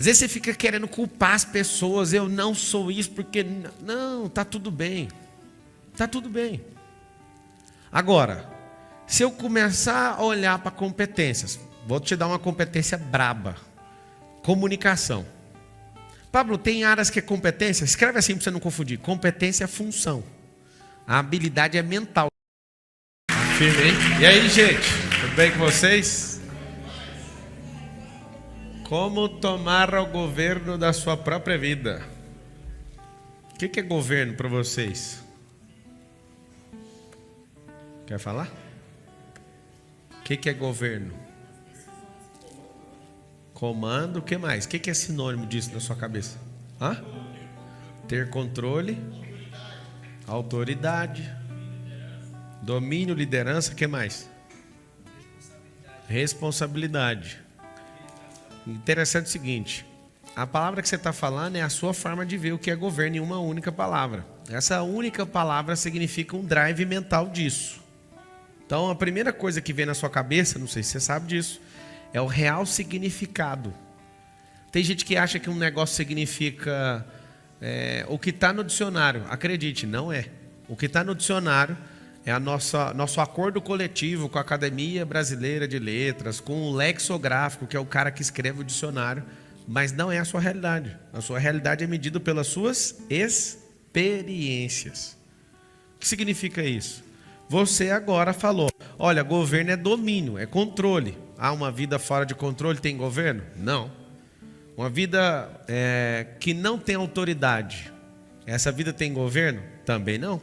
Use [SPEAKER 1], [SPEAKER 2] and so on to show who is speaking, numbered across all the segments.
[SPEAKER 1] Às vezes você fica querendo culpar as pessoas, eu não sou isso porque... Não, está tudo bem. Está tudo bem. Agora, se eu começar a olhar para competências, vou te dar uma competência braba. Comunicação. Pablo, tem áreas que é competência? Escreve assim para você não confundir. Competência é função. A habilidade é mental. Firme, hein? E aí, gente? Tudo bem com vocês? Como tomar o governo da sua própria vida? O que é governo para vocês? Quer falar? O que é governo? Comando, o que mais? O que é sinônimo disso na sua cabeça? Hã? Ter controle, autoridade, domínio, liderança, o que mais? Responsabilidade. Interessante o seguinte, a palavra que você está falando é a sua forma de ver o que é governo em uma única palavra. Essa única palavra significa um drive mental disso. Então a primeira coisa que vem na sua cabeça, não sei se você sabe disso, é o real significado. Tem gente que acha que um negócio significa o que está no dicionário. Acredite, não é. O que está no dicionário é nosso acordo coletivo com a Academia Brasileira de Letras, com o lexicográfico, que é o cara que escreve o dicionário, mas não é a sua realidade. A sua realidade é medida pelas suas experiências. O que significa isso? Você agora falou, olha, governo é domínio, é controle. Uma vida fora de controle tem governo? Não. Uma vida que não tem autoridade, essa vida tem governo? Também não.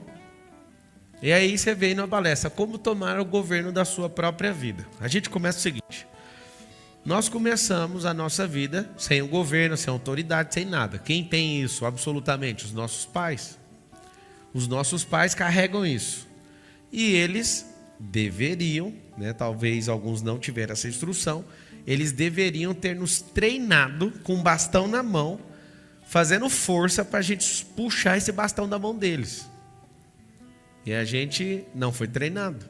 [SPEAKER 1] E aí você vem numa palestra, como tomar o governo da sua própria vida. A gente começa o seguinte, nós começamos a nossa vida sem o governo, sem autoridade, sem nada. Quem tem isso absolutamente? Os nossos pais. Os nossos pais carregam isso. E eles deveriam, talvez alguns não tiveram essa instrução, eles deveriam ter nos treinado com um bastão na mão, fazendo força para a gente puxar esse bastão da mão deles. E a gente não foi treinado.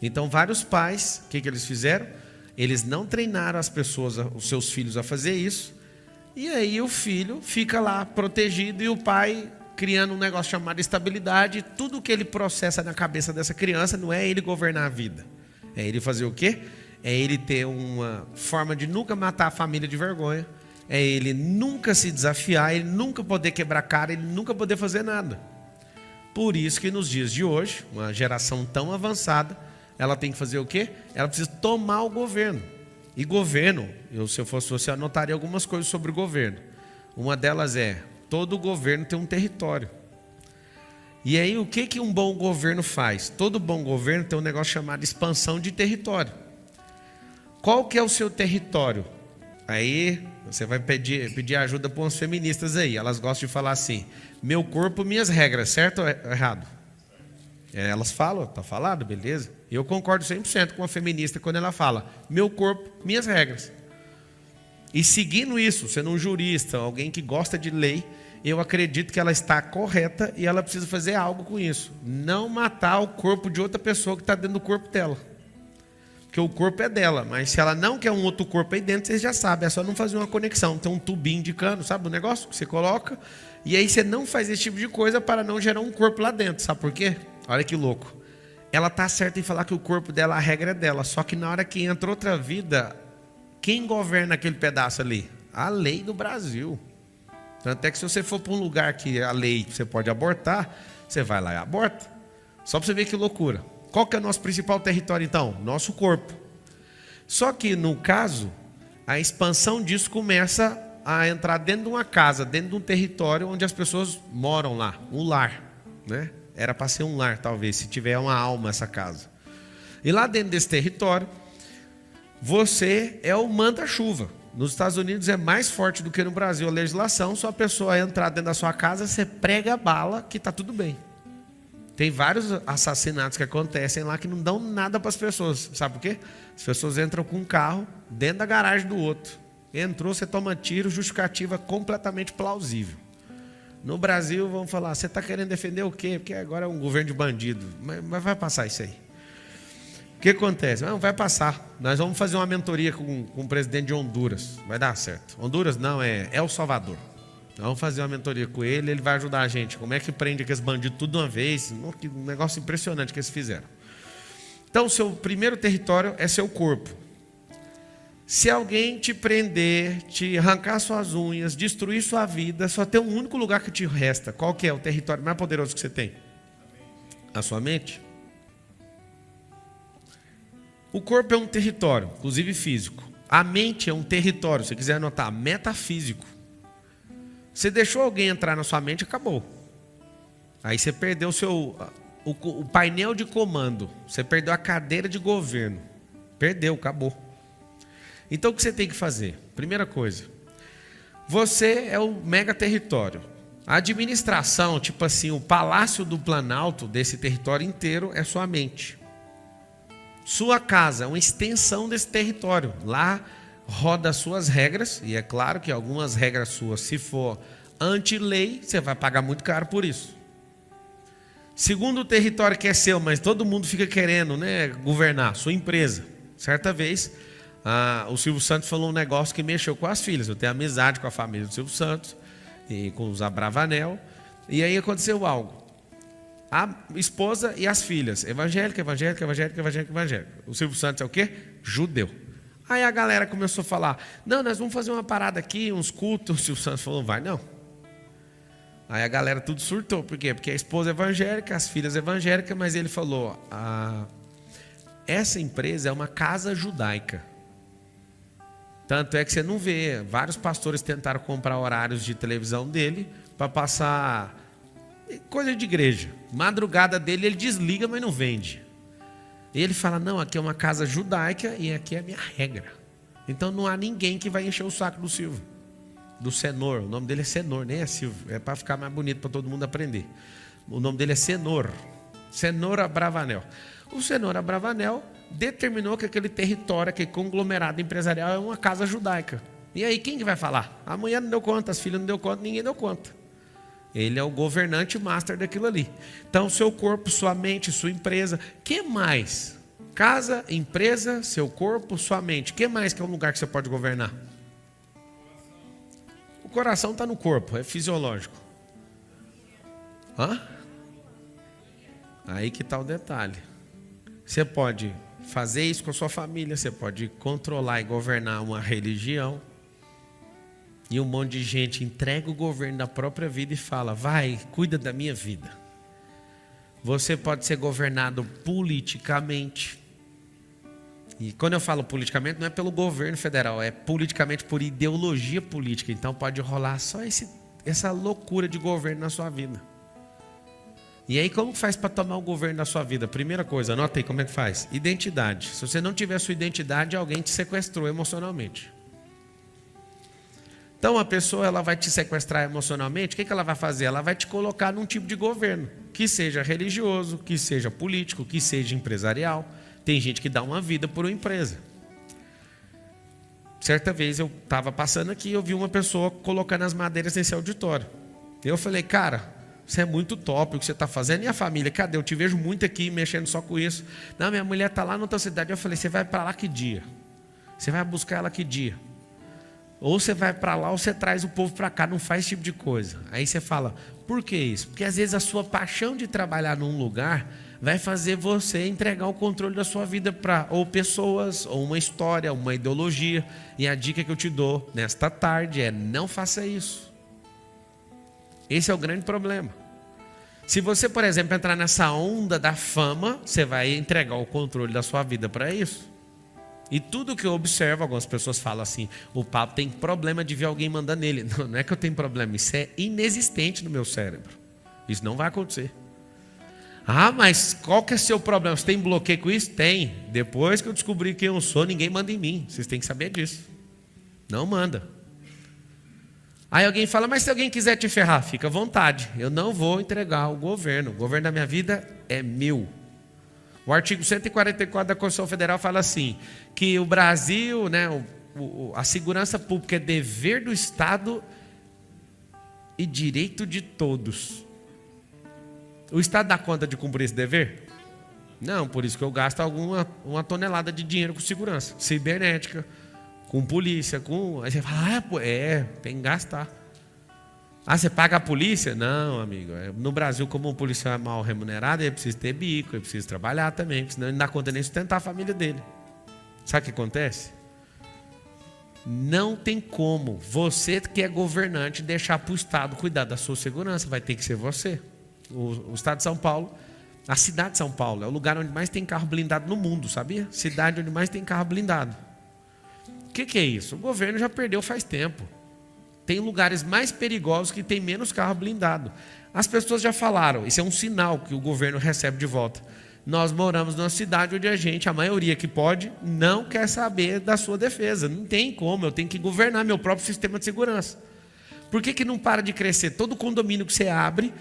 [SPEAKER 1] Então vários pais, o que eles fizeram? Eles não treinaram as pessoas, os seus filhos a fazer isso, e aí o filho fica lá protegido e o pai criando um negócio chamado estabilidade. Tudo que ele processa na cabeça dessa criança não é ele governar a vida. É ele fazer o quê? É ele ter uma forma de nunca matar a família de vergonha. É ele nunca se desafiar, ele nunca poder quebrar cara, ele nunca poder fazer nada. Por isso que nos dias de hoje, uma geração tão avançada, ela tem que fazer o quê? Ela precisa tomar o governo. E governo, se eu fosse você, eu anotaria algumas coisas sobre o governo. Uma delas é, todo governo tem um território. E aí o que um bom governo faz? Todo bom governo tem um negócio chamado expansão de território. Qual que é o seu território? Aí você vai pedir ajuda para umas feministas aí. Elas gostam de falar assim, meu corpo, minhas regras, certo ou errado? Elas falam, tá falado, beleza? Eu concordo 100% com a feminista quando ela fala, meu corpo, minhas regras. E seguindo isso, sendo um jurista, alguém que gosta de lei, eu acredito que ela está correta e ela precisa fazer algo com isso. Não matar o corpo de outra pessoa que está dentro do corpo dela. Porque o corpo é dela, mas se ela não quer um outro corpo aí dentro, vocês já sabem, é só não fazer uma conexão. Tem um tubinho de cano, sabe o negócio que você coloca? E aí você não faz esse tipo de coisa para não gerar um corpo lá dentro. Sabe por quê? Olha que louco. Ela está certa em falar que o corpo dela, a regra é dela. Só que na hora que entra outra vida, quem governa aquele pedaço ali? A lei do Brasil. Tanto é que se você for para um lugar que a lei você pode abortar, você vai lá e aborta. Só para você ver que loucura. Qual que é o nosso principal território então? Nosso corpo. Só que no caso, a expansão disso começa a entrar dentro de uma casa, dentro de um território onde as pessoas moram lá, um lar, né? Era para ser um lar talvez, se tiver uma alma essa casa. E lá dentro desse território, você é o manda-chuva. Nos Estados Unidos é mais forte do que no Brasil a legislação. Só a pessoa entrar dentro da sua casa, você prega a bala que está tudo bem. Tem vários assassinatos que acontecem lá que não dão nada para as pessoas. Sabe por quê? As pessoas entram com um carro dentro da garagem do outro. Entrou, você toma tiro, justificativa completamente plausível. No Brasil, vamos falar, você está querendo defender o quê? Porque agora é um governo de bandido. Mas vai passar isso aí. O que acontece? Não, vai passar. Nós vamos fazer uma mentoria com o presidente de Honduras. Vai dar certo. Honduras não, é El Salvador. Vamos fazer uma mentoria com ele, ele vai ajudar a gente. Como é que prende aqueles bandidos tudo de uma vez? Que negócio impressionante que eles fizeram. Então, o seu primeiro território é seu corpo. Se alguém te prender, te arrancar suas unhas, destruir sua vida, só tem um único lugar que te resta. Qual que é o território mais poderoso que você tem? A sua mente. O corpo é um território, inclusive físico. A mente é um território, se você quiser anotar, metafísico. Você deixou alguém entrar na sua mente, acabou. Aí você perdeu o painel de comando. Você perdeu a cadeira de governo. Perdeu, acabou. Então o que você tem que fazer? Primeira coisa, você é o mega território. A administração, tipo assim, o palácio do Planalto desse território inteiro é sua mente. Sua casa é uma extensão desse território. Lá roda as suas regras, e é claro que algumas regras suas, se for anti-lei, você vai pagar muito caro por isso. Segundo território que é seu, mas todo mundo fica querendo, né, governar, sua empresa. Certa vez, o Silvio Santos falou um negócio que mexeu com as filhas. Eu tenho amizade com a família do Silvio Santos e com os Abravanel. E aí aconteceu algo. A esposa e as filhas, evangélica. O Silvio Santos é o quê? Judeu. Aí a galera começou a falar, não, nós vamos fazer uma parada aqui, uns cultos. O Silvio Santos falou, vai não. Aí a galera tudo surtou, por quê? Porque a esposa é evangélica, as filhas evangélicas, mas ele falou, essa empresa é uma casa judaica. Tanto é que você não vê, vários pastores tentaram comprar horários de televisão dele para passar coisa de igreja. Madrugada dele ele desliga, mas não vende. E ele fala, não, aqui é uma casa judaica e aqui é a minha regra. Então não há ninguém que vai encher o saco do Silvio. Do Senor, o nome dele é Senor, nem é Silvio. É para ficar mais bonito para todo mundo aprender. O nome dele é Senor. Senor Abravanel. O Senor Abravanel determinou que aquele território, aquele conglomerado empresarial é uma casa judaica. E aí quem que vai falar? A mulher não deu conta, as filhas não deu conta, ninguém deu conta. Ele é o governante master daquilo ali. Então seu corpo, sua mente, sua empresa, que mais? Casa, empresa, seu corpo, sua mente. Que mais que é um lugar que você pode governar? O coração está no corpo, é fisiológico. Hã? Aí que está o detalhe. Você pode fazer isso com a sua família, você pode controlar e governar uma religião. E um monte de gente entrega o governo da própria vida e fala, vai, cuida da minha vida. Você pode ser governado politicamente. E quando eu falo politicamente, não é pelo governo federal, é politicamente por ideologia política. Então pode rolar só essa loucura de governo na sua vida. E aí como faz para tomar o governo da sua vida? Primeira coisa, anota aí como é que faz. Identidade. Se você não tiver sua identidade, alguém te sequestrou emocionalmente. Então a pessoa ela vai te sequestrar emocionalmente, o que ela vai fazer? Ela vai te colocar num tipo de governo, que seja religioso, que seja político, que seja empresarial. Tem gente que dá uma vida por uma empresa. Certa vez eu estava passando aqui e eu vi uma pessoa colocando as madeiras nesse auditório. Eu falei, cara, isso é muito top o que você está fazendo. E a família, cadê? Eu te vejo muito aqui mexendo só com isso. Não, minha mulher está lá na outra cidade. Eu falei, você vai para lá que dia? Você vai buscar ela que dia? Ou você vai para lá ou você traz o povo para cá, não faz esse tipo de coisa. Aí você fala, por que isso? Porque às vezes a sua paixão de trabalhar num lugar vai fazer você entregar o controle da sua vida para ou pessoas, ou uma história, uma ideologia. E a dica que eu te dou nesta tarde é não faça isso. Esse é o grande problema. Se você, por exemplo, entrar nessa onda da fama, você vai entregar o controle da sua vida para isso. E tudo que eu observo, algumas pessoas falam assim, o Pablo tem problema de ver alguém mandando nele. Não, não é que eu tenho problema, isso é inexistente no meu cérebro. Isso não vai acontecer. Ah, mas qual que é o seu problema? Você tem bloqueio com isso? Tem. Depois que eu descobri quem eu sou, ninguém manda em mim. Vocês têm que saber disso. Não manda. Aí alguém fala, mas se alguém quiser te ferrar, fica à vontade. Eu não vou entregar o governo. O governo da minha vida é meu. O artigo 144 da Constituição Federal fala assim, que o Brasil, né, a segurança pública é dever do Estado e direito de todos. O Estado dá conta de cumprir esse dever? Não, por isso que eu gasto uma tonelada de dinheiro com segurança. Cibernética, com polícia, com... Aí você fala, tem que gastar. Ah, você paga a polícia? Não, amigo. No Brasil, como um policial é mal remunerado, ele precisa ter bico, ele precisa trabalhar também, porque senão ele não dá conta nem de sustentar a família dele. Sabe o que acontece? Não tem como você que é governante deixar para o Estado cuidar da sua segurança. Vai ter que ser você. O Estado de São Paulo, a cidade de São Paulo, é o lugar onde mais tem carro blindado no mundo, sabia? Cidade onde mais tem carro blindado. O que é isso? O governo já perdeu faz tempo. Tem lugares mais perigosos que tem menos carro blindado. As pessoas já falaram, isso é um sinal que o governo recebe de volta. Nós moramos numa cidade onde a maioria que pode, não quer saber da sua defesa. Não tem como, eu tenho que governar meu próprio sistema de segurança. Por que não para de crescer? Todo condomínio que você abre,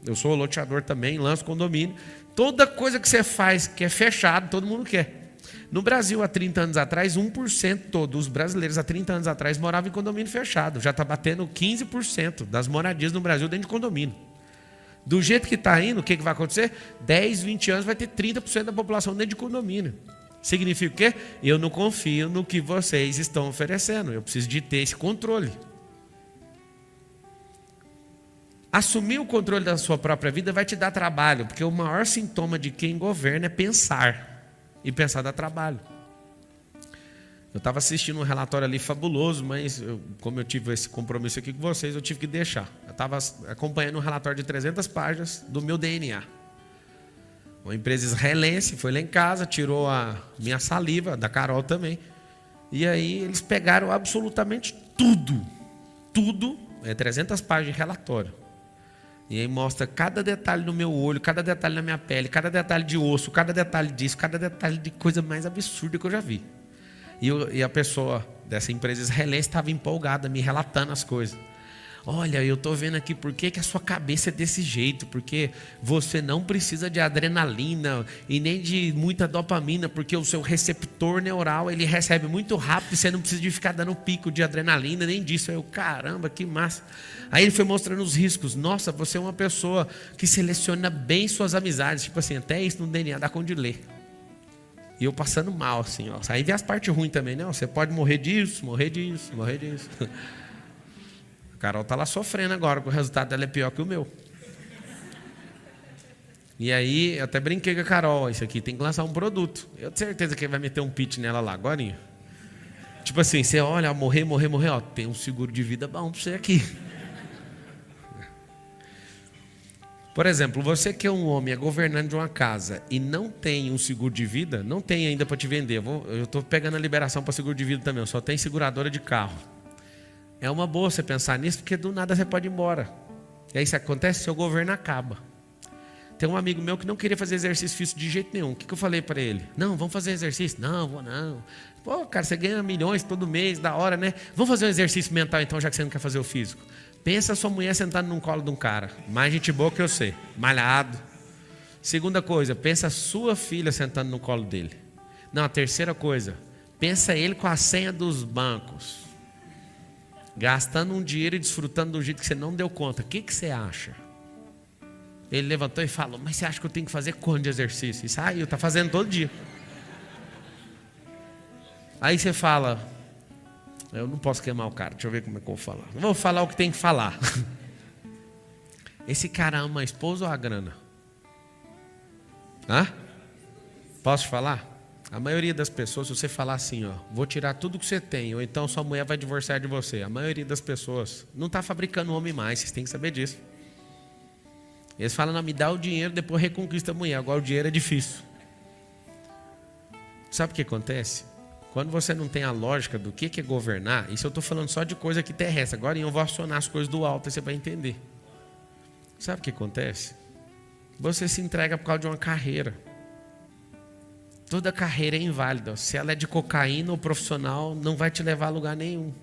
[SPEAKER 1] eu sou loteador também, lanço condomínio, toda coisa que você faz que é fechado, todo mundo quer. No Brasil, há 30 anos atrás, 1% dos brasileiros há 30 anos atrás moravam em condomínio fechado. Já está batendo 15% das moradias no Brasil dentro de condomínio. Do jeito que está indo, o que vai acontecer? 10, 20 anos vai ter 30% da população dentro de condomínio. Significa o quê? Eu não confio no que vocês estão oferecendo. Eu preciso de ter esse controle. Assumir o controle da sua própria vida vai te dar trabalho, porque o maior sintoma de quem governa é pensar. E pensar dá trabalho. Eu estava assistindo um relatório ali fabuloso, mas como eu tive esse compromisso aqui com vocês, eu tive que deixar. Eu estava acompanhando um relatório de 300 páginas do meu DNA. Uma empresa israelense foi lá em casa, tirou a minha saliva, da Carol também. E aí eles pegaram absolutamente tudo. 300 páginas de relatório. E aí mostra cada detalhe no meu olho, cada detalhe na minha pele, cada detalhe de osso, cada detalhe disso, cada detalhe de coisa mais absurda que eu já vi. E a pessoa dessa empresa israelense estava empolgada, me relatando as coisas. Olha, eu estou vendo aqui por que a sua cabeça é desse jeito, porque você não precisa de adrenalina e nem de muita dopamina, porque o seu receptor neural ele recebe muito rápido e você não precisa de ficar dando pico de adrenalina, nem disso. Aí eu, caramba, que massa. Aí ele foi mostrando os riscos. Nossa, você é uma pessoa que seleciona bem suas amizades, tipo assim, até isso no DNA dá conta de ler. E eu passando mal, assim, ó. Aí vem as partes ruins também, né? Você pode morrer disso. A Carol está lá sofrendo agora, que o resultado dela é pior que o meu. E aí, eu até brinquei com a Carol, isso aqui tem que lançar um produto. Eu tenho certeza que ele vai meter um pitch nela lá, agorinha. Tipo assim, você olha, morrer, ó, tem um seguro de vida bom para você aqui. Por exemplo, você que é um homem, é governante de uma casa e não tem um seguro de vida, não tem ainda para te vender. Eu estou pegando a liberação para seguro de vida também, eu só tenho seguradora de carro. É uma boa você pensar nisso, porque do nada você pode ir embora. E aí isso acontece, seu governo acaba. Tem um amigo meu que não queria fazer exercício físico de jeito nenhum. O que eu falei para ele? Não, vamos fazer exercício. Não, vou não. Pô, cara, você ganha milhões todo mês, da hora, né? Vamos fazer um exercício mental então, já que você não quer fazer o físico. Pensa a sua mulher sentada num colo de um cara. Mais gente boa que eu sei. Malhado. Segunda coisa, pensa a sua filha sentando no colo dele. Não, a terceira coisa, pensa ele com a senha dos bancos. Gastando um dinheiro e desfrutando do jeito que você não deu conta. O que você acha? Ele levantou e falou, mas você acha que eu tenho que fazer quanto de exercício? Isso aí, está fazendo todo dia. Aí você fala, eu não posso queimar o cara, deixa eu ver como é que eu vou falar. Não vou falar o que tem que falar. Esse cara ama a esposa ou a grana? Hã? Posso falar? A maioria das pessoas, se você falar assim, ó, vou tirar tudo que você tem, ou então sua mulher vai divorciar de você. A maioria das pessoas não está fabricando homem mais, vocês têm que saber disso. Eles falam, não, me dá o dinheiro, depois reconquista a mulher. Agora o dinheiro é difícil. Sabe o que acontece? Quando você não tem a lógica do que é governar, isso eu estou falando só de coisa que terrestre. Agora eu vou acionar as coisas do alto e você vai entender. Sabe o que acontece? Você se entrega por causa de uma carreira. Toda carreira é inválida. Se ela é de cocaína ou profissional, não vai te levar a lugar nenhum.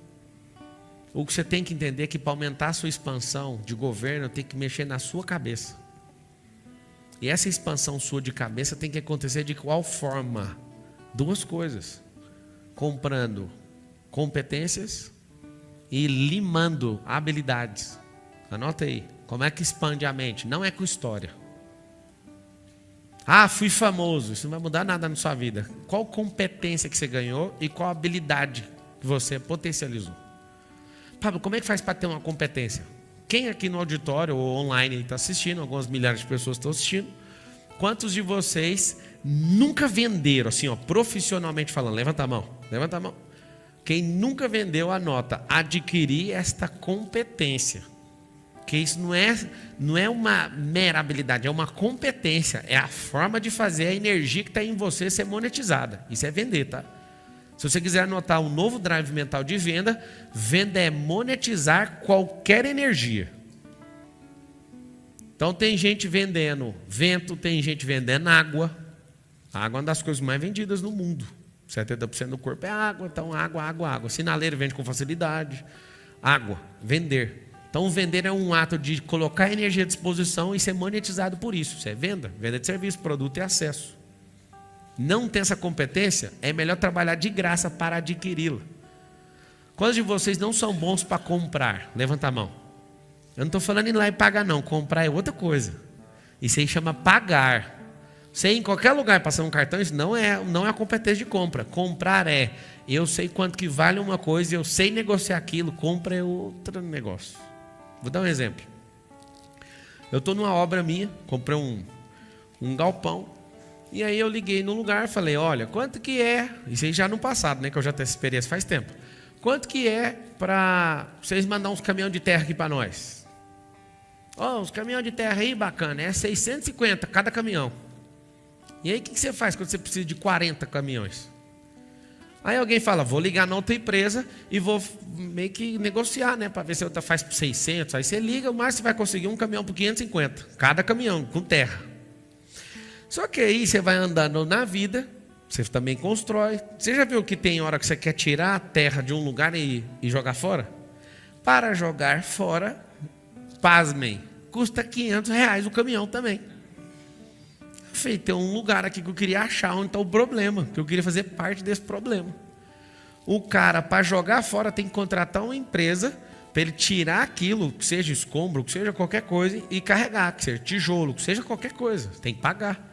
[SPEAKER 1] O que você tem que entender é que para aumentar a sua expansão de governo, tem que mexer na sua cabeça. E essa expansão sua de cabeça tem que acontecer de qual forma? Duas coisas. Comprando competências e limando habilidades. Anota aí. Como é que expande a mente? Não é com história. Ah, fui famoso. Isso não vai mudar nada na sua vida. Qual competência que você ganhou e qual habilidade que você potencializou? Pablo, como é que faz para ter uma competência? Quem aqui no auditório ou online está assistindo, algumas milhares de pessoas estão assistindo, quantos de vocês nunca venderam, assim, ó, profissionalmente falando? Levanta a mão, levanta a mão. Quem nunca vendeu, anota, adquirir esta competência. Porque isso não é uma mera habilidade, é uma competência, é a forma de fazer a energia que está em você ser monetizada. Isso é vender, tá? Se você quiser anotar um novo drive mental de venda, venda é monetizar qualquer energia. Então tem gente vendendo vento, tem gente vendendo água. A água é uma das coisas mais vendidas no mundo. 70% do corpo é água, então água, água, água. Sinaleiro vende com facilidade. Água, vender. Então vender é um ato de colocar energia à disposição e ser monetizado por isso. Isso é venda, venda de serviço, produto e acesso. Não tem essa competência, é melhor trabalhar de graça para adquiri-la. Quantos de vocês não são bons para comprar? Levanta a mão. Eu não estou falando em ir lá e pagar não, comprar é outra coisa. Isso aí chama pagar. Você ir em qualquer lugar passar um cartão, isso não é a competência de compra. Comprar é, eu sei quanto que vale uma coisa, eu sei negociar aquilo, compra é outro negócio. Vou dar um exemplo. Eu estou numa obra minha, comprei um galpão, e aí eu liguei no lugar e falei, olha, quanto que é, isso aí já no passado, né, que eu já tenho essa experiência faz tempo, quanto que é para vocês mandar uns caminhões de terra aqui para nós? Ó, uns caminhões de terra aí, bacana, é 650 cada caminhão. E aí o que você faz quando você precisa de 40 caminhões? Aí alguém fala, vou ligar na outra empresa e vou meio que negociar, né, para ver se a outra faz por 600, aí você liga, mas você vai conseguir um caminhão por 550, cada caminhão, com terra. Só que aí você vai andando na vida, você também constrói. Você já viu que tem hora que você quer tirar a terra de um lugar e jogar fora? Para jogar fora, pasmem, custa R$500 o caminhão também. Falei, tem um lugar aqui que eu queria achar onde está o problema, que eu queria fazer parte desse problema. O cara, para jogar fora, tem que contratar uma empresa para ele tirar aquilo, que seja escombro, que seja qualquer coisa, e carregar, que seja tijolo, que seja qualquer coisa. Tem que pagar.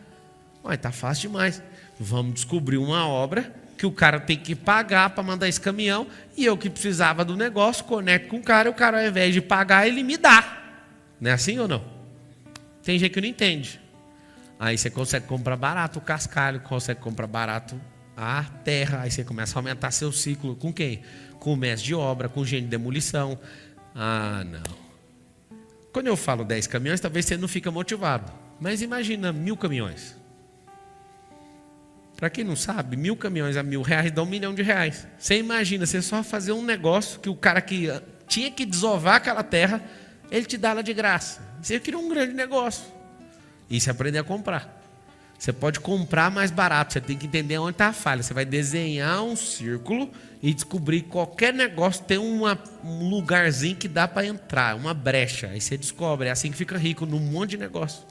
[SPEAKER 1] Mas tá fácil demais. Vamos descobrir uma obra que o cara tem que pagar para mandar esse caminhão, e eu que precisava do negócio, conecto com o cara ao invés de pagar, ele me dá. Não é assim ou não? Tem gente que não entende. Aí você consegue comprar barato o cascalho, consegue comprar barato a terra, aí você começa a aumentar seu ciclo. Com quem? Com o mestre de obra, com gente de demolição. Ah, não. Quando eu falo 10 caminhões, talvez você não fica motivado. Mas imagina 1000 caminhões. Para quem não sabe, 1000 caminhões a R$1.000 dá R$1 milhão. Você imagina, você só fazer um negócio que o cara que tinha que desovar aquela terra, ele te dá ela de graça. Você cria um grande negócio. E você aprender a comprar. Você pode comprar mais barato, você tem que entender onde está a falha. Você vai desenhar um círculo e descobrir qualquer negócio tem um lugarzinho que dá para entrar, uma brecha. Aí você descobre, é assim que fica rico num monte de negócio.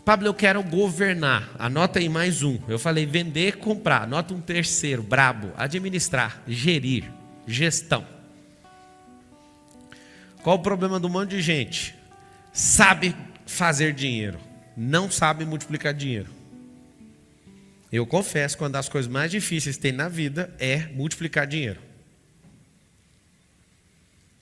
[SPEAKER 1] Pablo, eu quero governar. Anota aí mais um. Eu falei vender, comprar. Anota um terceiro, brabo. Administrar, gerir, gestão. Qual o problema do monte de gente? Sabe fazer dinheiro, não sabe multiplicar dinheiro. Eu confesso que uma das coisas mais difíceis que tem na vida é multiplicar dinheiro.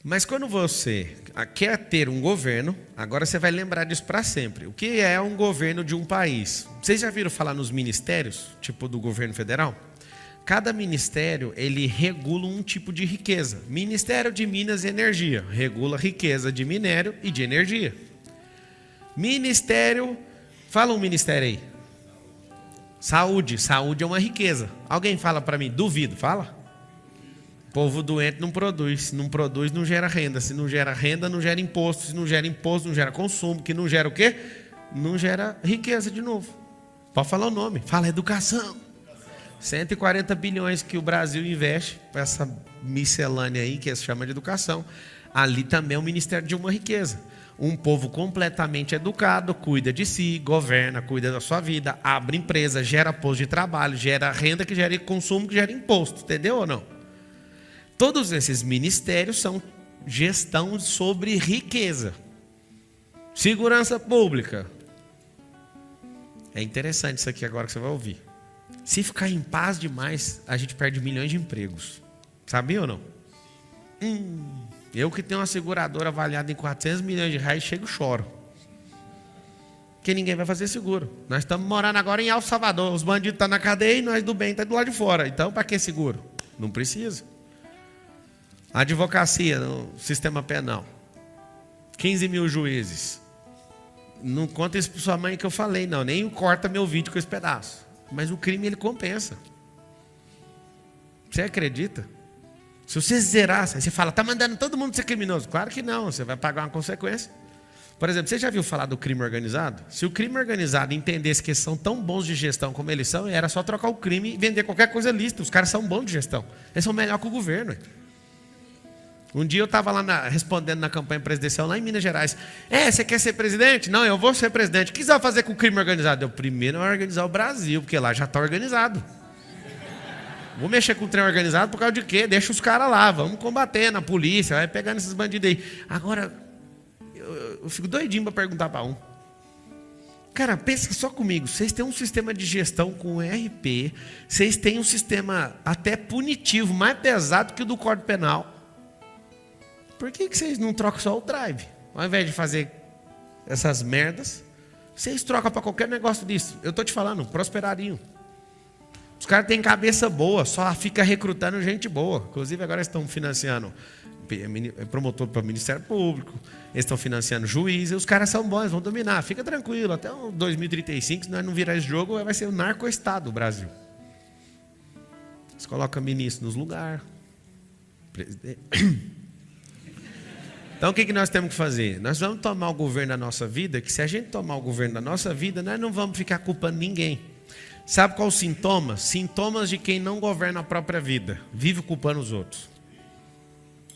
[SPEAKER 1] Mas quando você quer ter um governo, agora você vai lembrar disso para sempre. O que é um governo de um país? Vocês já viram falar nos ministérios, tipo do governo federal? Cada ministério, ele regula um tipo de riqueza. Ministério de Minas e Energia, regula riqueza de minério e de energia. Ministério, fala um ministério aí. Saúde, saúde é uma riqueza. Alguém fala para mim, duvido, fala. Povo doente não produz, se não produz não gera renda, se não gera renda não gera imposto, se não gera imposto não gera consumo, que não gera o quê? Não gera riqueza de novo. Pode falar o nome, fala educação. 140 bilhões que o Brasil investe para essa miscelânea aí que se chama de educação. Ali também é o ministério de uma riqueza. Um povo completamente educado, cuida de si, governa, cuida da sua vida, abre empresa, gera posto de trabalho, gera renda, que gera consumo, que gera imposto, entendeu ou não? Todos esses ministérios são gestão sobre riqueza. Segurança pública. É interessante isso aqui agora que você vai ouvir. Se ficar em paz demais, a gente perde milhões de empregos. Sabia ou não? Eu que tenho uma seguradora avaliada em 400 milhões de reais, chego e choro. Porque ninguém vai fazer seguro. Nós estamos morando agora em El Salvador. Os bandidos estão na cadeia e nós do bem estamos do lado de fora. Então, para que seguro? Não precisa. A advocacia no sistema penal. 15 mil juízes. Não conta isso para sua mãe que eu falei, não. Nem corta meu vídeo com esse pedaço. Mas o crime, ele compensa. Você acredita? Se você zerar, aí você fala, está mandando todo mundo ser criminoso. Claro que não, você vai pagar uma consequência. Por exemplo, você já viu falar do crime organizado? Se o crime organizado entendesse que eles são tão bons de gestão como eles são, era só trocar o crime e vender qualquer coisa lícita. Os caras são bons de gestão. Eles são melhor que o governo. Um dia eu estava lá respondendo na campanha presidencial lá em Minas Gerais. Você quer ser presidente? Não, eu vou ser presidente. O que você vai fazer com o crime organizado? Eu primeiro vou organizar o Brasil, porque lá já está organizado. Vou mexer com o trem organizado por causa de quê? Deixa os caras lá, vamos combater na polícia, vai pegando esses bandidos aí. Agora, eu fico doidinho para perguntar para um. Cara, pensa só comigo, vocês têm um sistema de gestão com ERP, vocês têm um sistema até punitivo, mais pesado que o do Código Penal. Por que vocês não trocam só o drive? Ao invés de fazer essas merdas, vocês trocam para qualquer negócio disso. Eu estou te falando, prosperariam. Os caras têm cabeça boa, só fica recrutando gente boa. Inclusive agora estão financiando promotor para o Ministério Público, eles estão financiando juiz, e os caras são bons, vão dominar. Fica tranquilo, até o 2035, se nós não virar esse jogo, vai ser o narco-estado do Brasil. Você coloca ministro nos lugares. Então o que nós temos que fazer? Nós vamos tomar o governo da nossa vida, que se a gente tomar o governo da nossa vida, nós não vamos ficar culpando ninguém. Sabe qual o sintoma? Sintomas de quem não governa a própria vida. Vive culpando os outros.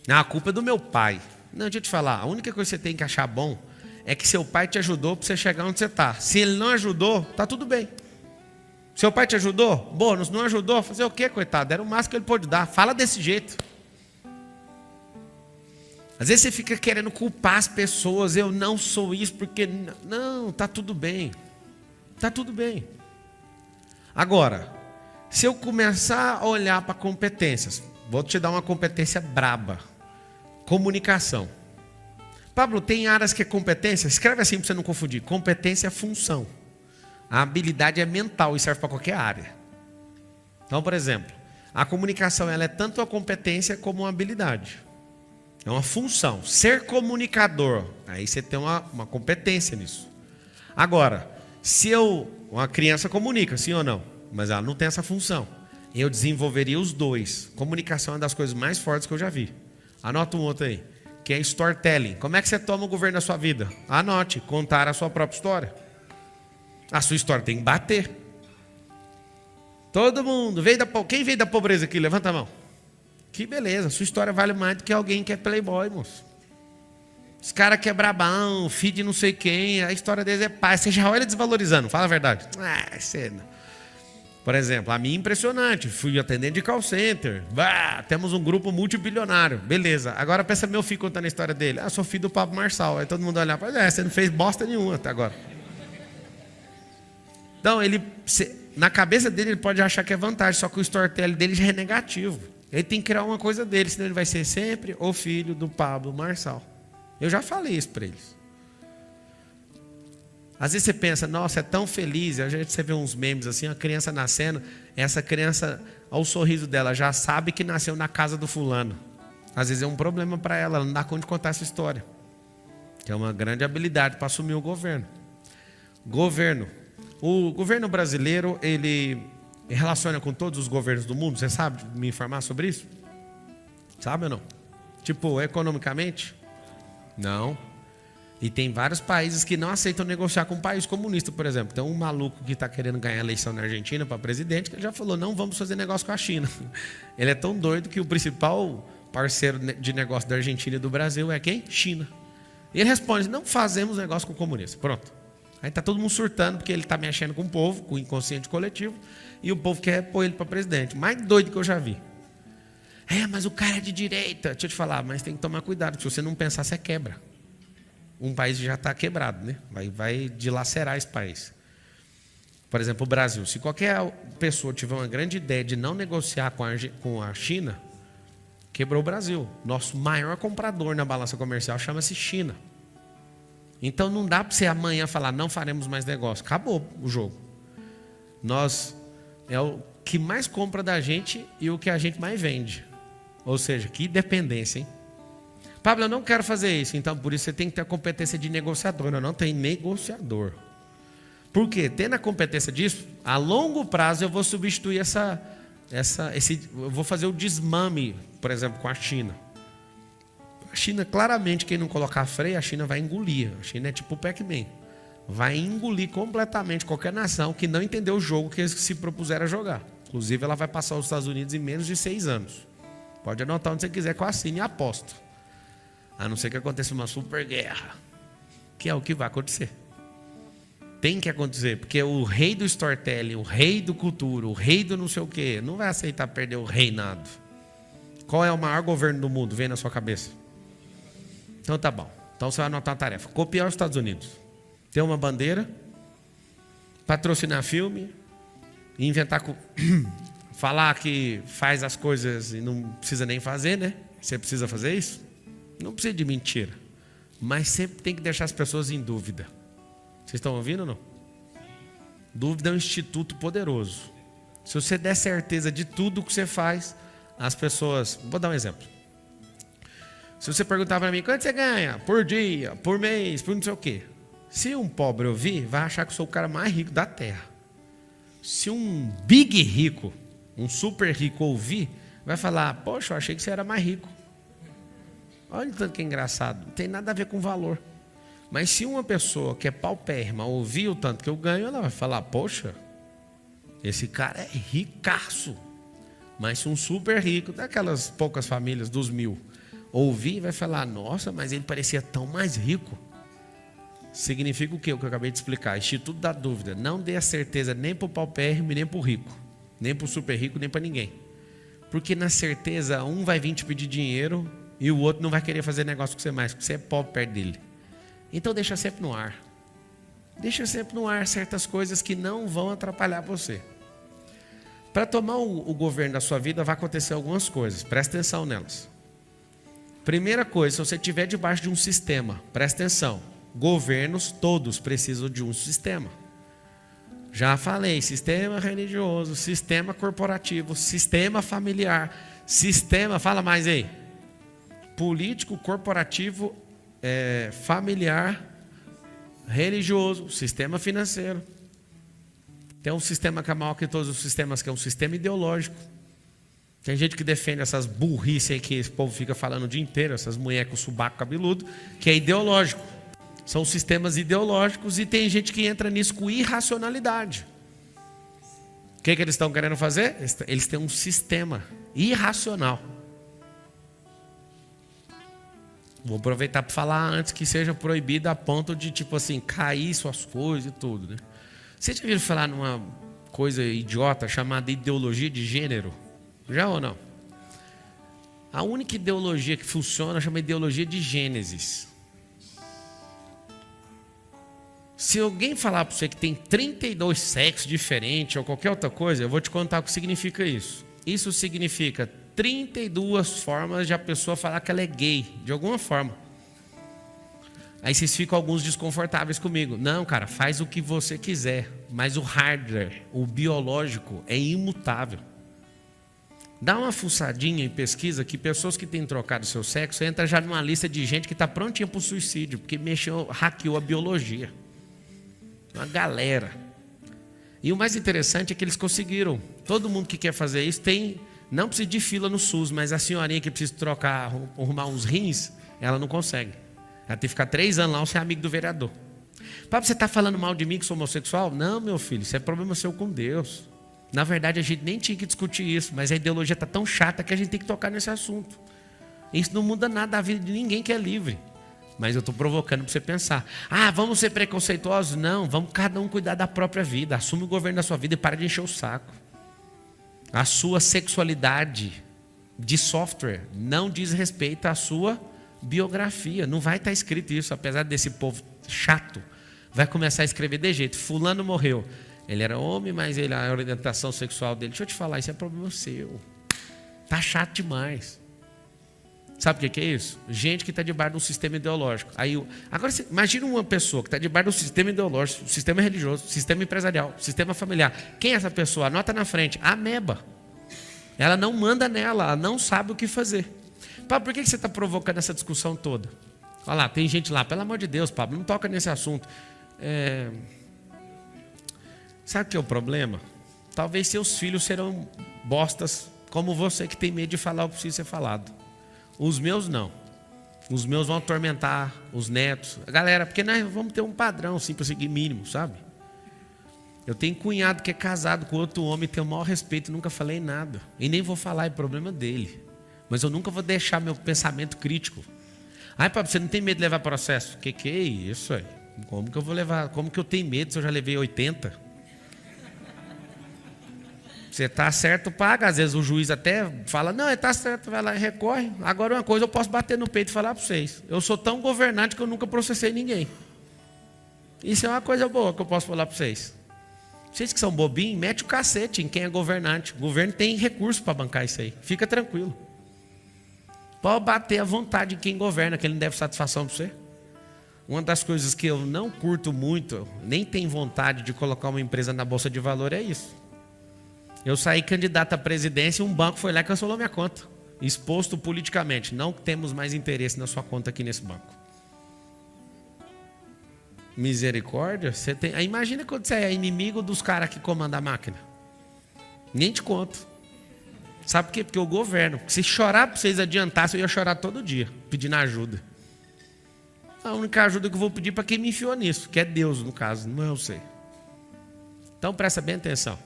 [SPEAKER 1] A culpa é do meu pai. Não, deixa eu te falar. A única coisa que você tem que achar bom é que seu pai te ajudou para você chegar onde você está. Se ele não ajudou, tá tudo bem. Seu pai te ajudou? Bônus, não ajudou? Fazer o quê, coitado? Era o máximo que ele pôde dar. Fala desse jeito. Às vezes você fica querendo culpar as pessoas. Eu não sou isso porque... Não, tá tudo bem. Tá tudo bem. Agora, se eu começar a olhar para competências, vou te dar uma competência braba. Comunicação. Pablo, tem áreas que é competência? Escreve assim para você não confundir. Competência é função. A habilidade é mental e serve para qualquer área. Então, por exemplo, a comunicação ela é tanto uma competência como uma habilidade. É uma função. Ser comunicador, aí você tem uma competência nisso. Agora, se uma criança comunica, sim ou não? Mas ela não tem essa função. Eu desenvolveria os dois. Comunicação é uma das coisas mais fortes que eu já vi. Anota um outro aí, que é storytelling. Como é que você toma o governo da sua vida? Anote, contar a sua própria história. A sua história tem que bater. Todo mundo, quem veio da pobreza aqui? Levanta a mão. Que beleza, sua história vale mais do que alguém que é playboy, moço. Os caras que é brabão, filho de não sei quem, a história deles é paz. Você já olha desvalorizando, fala a verdade. Você não. Por exemplo, a minha impressionante, fui atendente de call center, temos um grupo multibilionário, beleza. Agora pensa meu filho contando a história dele. Sou filho do Pablo Marçal. Aí todo mundo olhar, você não fez bosta nenhuma até agora. Então, na cabeça dele ele pode achar que é vantagem, só que o storytelling dele já é negativo. Ele tem que criar uma coisa dele, senão ele vai ser sempre o filho do Pablo Marçal. Eu já falei isso para eles. Às vezes você pensa, nossa, é tão feliz. A gente, você vê uns memes assim, a criança nascendo, essa criança, ao sorriso dela, já sabe que nasceu na casa do fulano. Às vezes é um problema para ela não dá conta de contar essa história. Que é uma grande habilidade para assumir o governo. Governo. O governo brasileiro, ele relaciona com todos os governos do mundo. Você sabe me informar sobre isso? Sabe ou não? Tipo, economicamente? Não. E tem vários países que não aceitam negociar com um país comunista, por exemplo. Tem um maluco que está querendo ganhar a eleição na Argentina para presidente, que ele já falou, não vamos fazer negócio com a China. Ele é tão doido que o principal parceiro de negócio da Argentina e do Brasil é quem? China. E ele responde, não fazemos negócio com o comunista. Pronto. Aí está todo mundo surtando, porque ele está mexendo com o povo, com o inconsciente coletivo, e o povo quer pôr ele para presidente. Mais doido que eu já vi. Mas o cara é de direita. Deixa eu te falar, mas tem que tomar cuidado, se você não pensar, você quebra. Um país já está quebrado, né? Vai dilacerar esse país. Por exemplo, o Brasil. Se qualquer pessoa tiver uma grande ideia de não negociar com a China, quebrou o Brasil. Nosso maior comprador na balança comercial chama-se China. Então não dá para você amanhã falar, não faremos mais negócio. Acabou o jogo. Nós é o que mais compra da gente e o que a gente mais vende. Ou seja, que dependência, hein? Pablo, eu não quero fazer isso. Então, por isso você tem que ter a competência de negociador. Eu não tenho negociador. Por quê? Tendo a competência disso, a longo prazo eu vou substituir eu vou fazer o desmame, por exemplo, com a China. A China, claramente, quem não colocar freio, a China vai engolir. A China é tipo o Pac-Man. Vai engolir completamente qualquer nação que não entendeu o jogo que eles se propuseram a jogar. Inclusive, ela vai passar os Estados Unidos em menos de 6 anos. Pode anotar onde você quiser que eu assine e aposto. A não ser que aconteça uma super guerra, que é o que vai acontecer. Tem que acontecer, porque o rei do storytelling, o rei do cultura, o rei do não sei o quê, não vai aceitar perder o reinado. Qual é o maior governo do mundo? Vem na sua cabeça. Então tá bom. Então você vai anotar a tarefa. Copiar os Estados Unidos. Ter uma bandeira, patrocinar filme, inventar, falar que faz as coisas e não precisa nem fazer, né? Você precisa fazer isso? Não precisa de mentira. Mas sempre tem que deixar as pessoas em dúvida. Vocês estão ouvindo ou não? Dúvida é um instituto poderoso. Se você der certeza de tudo que você faz, as pessoas... Vou dar um exemplo. Se você perguntar para mim, quanto você ganha? Por dia, por mês, por não sei o quê. Se um pobre ouvir, vai achar que eu sou o cara mais rico da terra. Se um big rico, um super rico ouvir, vai falar, poxa, eu achei que você era mais rico. Olha o tanto que é engraçado. Não tem nada a ver com valor. Mas se uma pessoa que é paupérrima ouvir o tanto que eu ganho, ela vai falar, poxa, esse cara é ricaço. Mas se um super rico, daquelas poucas famílias dos 1000, ouvir, vai falar, nossa, mas ele parecia tão mais rico. Significa o que eu acabei de explicar? Instituto da dúvida. Não dê a certeza nem para o paupérrimo, nem para o rico. Nem para o super rico, nem para ninguém. Porque na certeza, um vai vir te pedir dinheiro e o outro não vai querer fazer negócio com você mais, porque você é pobre perto dele. Então deixa sempre no ar. Deixa sempre no ar certas coisas que não vão atrapalhar você. Para tomar o governo da sua vida vai acontecer algumas coisas. Presta atenção nelas. Primeira coisa, se você estiver debaixo de um sistema, presta atenção. Governos todos precisam de um sistema. Já falei, sistema religioso, sistema corporativo, sistema familiar, sistema, fala mais aí. Político, corporativo, familiar, religioso, sistema financeiro. Tem um sistema que é maior que todos os sistemas, que é um sistema ideológico. Tem gente que defende essas burrices aí que esse povo fica falando o dia inteiro, essas mulheres com subaco cabeludo, que é ideológico. São sistemas ideológicos e tem gente que entra nisso com irracionalidade. O que eles estão querendo fazer? Eles têm um sistema irracional. Vou aproveitar para falar antes que seja proibido a ponto de, tipo assim, cair suas coisas e tudo, né? Vocês já ouviram falar numa coisa idiota chamada ideologia de gênero? Já ou não? A única ideologia que funciona chama ideologia de Gênesis. Se alguém falar para você que tem 32 sexos diferentes ou qualquer outra coisa, eu vou te contar o que significa isso. Isso significa 32 formas de a pessoa falar que ela é gay, de alguma forma. Aí vocês ficam alguns desconfortáveis comigo. Não, cara, faz o que você quiser, mas o hardware, o biológico, é imutável. Dá uma fuçadinha em pesquisa que pessoas que têm trocado seu sexo entram já numa lista de gente que está prontinha para o suicídio, porque hackeou a biologia. Uma galera. E o mais interessante é que eles conseguiram. Todo mundo que quer fazer isso não precisa de fila no SUS, mas a senhorinha que precisa trocar, arrumar uns rins, ela não consegue. Ela tem que ficar 3 anos lá ou ser amigo do vereador. Papai, você está falando mal de mim que sou homossexual? Não, meu filho, isso é problema seu com Deus. Na verdade, a gente nem tinha que discutir isso, mas a ideologia está tão chata que a gente tem que tocar nesse assunto. Isso não muda nada da vida de ninguém que é livre. Mas eu estou provocando para você pensar. Vamos ser preconceituosos? Não, vamos cada um cuidar da própria vida. Assume o governo da sua vida e para de encher o saco. A sua sexualidade de software não diz respeito à sua biografia. Não vai estar escrito isso, apesar desse povo chato. Vai começar a escrever de jeito. Fulano morreu. Ele era homem, mas a orientação sexual dele... Deixa eu te falar, isso é problema seu. Tá chato demais. Sabe o que é isso? Gente que está debaixo de um sistema ideológico. Agora, imagina uma pessoa que está debaixo de um sistema ideológico, sistema religioso, sistema empresarial, sistema familiar. Quem é essa pessoa? Anota na frente. Ameba. Ela não manda nela, ela não sabe o que fazer. Pablo, por que você está provocando essa discussão toda? Olha lá, tem gente lá, pelo amor de Deus, Pablo, não toca nesse assunto. Sabe o que é o problema? Talvez seus filhos serão bostas como você que tem medo de falar o que precisa ser falado. Os meus não. Os meus vão atormentar os netos. Galera, porque nós vamos ter um padrão assim para seguir mínimo, sabe? Eu tenho cunhado que é casado com outro homem, tenho o maior respeito, nunca falei nada. E nem vou falar, é problema dele. Mas eu nunca vou deixar meu pensamento crítico. Ai, papai, você não tem medo de levar processo? Que é isso aí? Como que eu vou levar? Como que eu tenho medo se eu já levei 80? Você está certo, paga. Às vezes o juiz até fala, não, está certo, vai lá e recorre. Agora uma coisa eu posso bater no peito e falar para vocês. Eu sou tão governante que eu nunca processei ninguém. Isso é uma coisa boa que eu posso falar para vocês. Vocês que são bobinhos, mete o cacete em quem é governante. O governo tem recurso para bancar isso aí. Fica tranquilo. Pode bater à vontade em quem governa, que ele não deve satisfação para você. Uma das coisas que eu não curto muito, nem tenho vontade de colocar uma empresa na Bolsa de Valor é isso. Eu saí candidato à presidência e um banco foi lá e cancelou minha conta. Exposto politicamente. Não temos mais interesse na sua conta aqui nesse banco. Misericórdia. Você tem... Imagina quando você é inimigo dos caras que comandam a máquina. Nem te conto. Sabe por quê? Porque eu governo. Se chorar para vocês adiantassem, eu ia chorar todo dia, pedindo ajuda. A única ajuda que eu vou pedir para quem me enfiou nisso, que é Deus, no caso, não é você. Então presta bem atenção.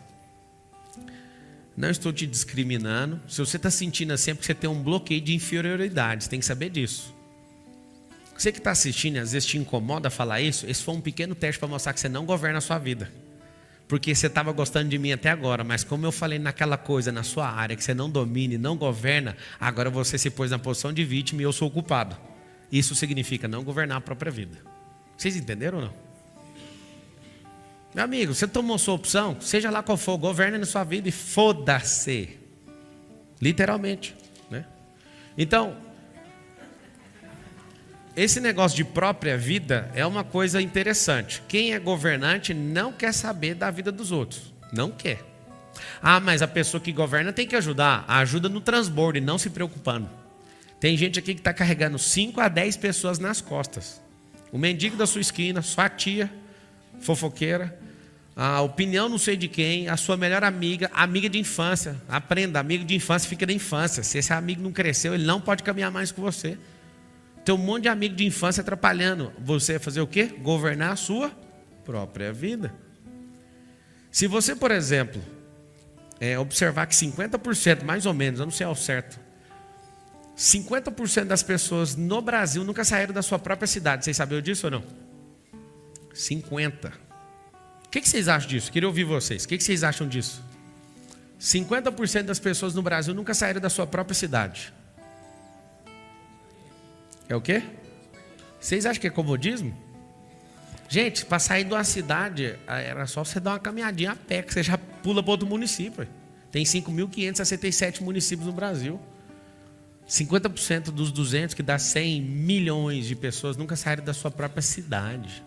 [SPEAKER 1] Não estou te discriminando. Se você está sentindo assim, é porque você tem um bloqueio de inferioridade. Você tem que saber disso. Você que está assistindo, às vezes te incomoda falar isso. Esse foi um pequeno teste para mostrar que você não governa a sua vida. Porque você estava gostando de mim até agora. Mas como eu falei naquela coisa, na sua área, que você não domina e não governa, agora você se pôs na posição de vítima e eu sou o culpado. Isso significa não governar a própria vida. Vocês entenderam ou não? Meu amigo, você tomou sua opção, seja lá qual for, governa na sua vida e foda-se. Literalmente, né? Então, esse negócio de própria vida é uma coisa interessante. Quem é governante não quer saber da vida dos outros. Não quer. Ah, mas a pessoa que governa tem que ajudar. Ajuda no transbordo e não se preocupando. Tem gente aqui que está carregando 5 a 10 pessoas nas costas. O mendigo da sua esquina, sua tia... fofoqueira, a opinião não sei de quem, a sua melhor amiga, amiga de infância. Aprenda, amigo de infância fica na infância. Se esse amigo não cresceu, ele não pode caminhar mais com você. Tem um monte de amigo de infância atrapalhando. Você vai fazer o quê? Governar a sua própria vida. Se você, por exemplo, observar que 50%, mais ou menos, eu não sei ao certo, 50% das pessoas no Brasil nunca saíram da sua própria cidade. Vocês sabiam disso ou não? 50. O que vocês acham disso? Queria ouvir vocês. O que vocês acham disso? 50% das pessoas no Brasil nunca saíram da sua própria cidade. É o quê? Vocês acham que é comodismo? Gente, para sair de uma cidade, era só você dar uma caminhadinha a pé, que você já pula para outro município. Tem 5.567 municípios no Brasil. 50% dos 200, que dá 100 milhões de pessoas, nunca saíram da sua própria cidade.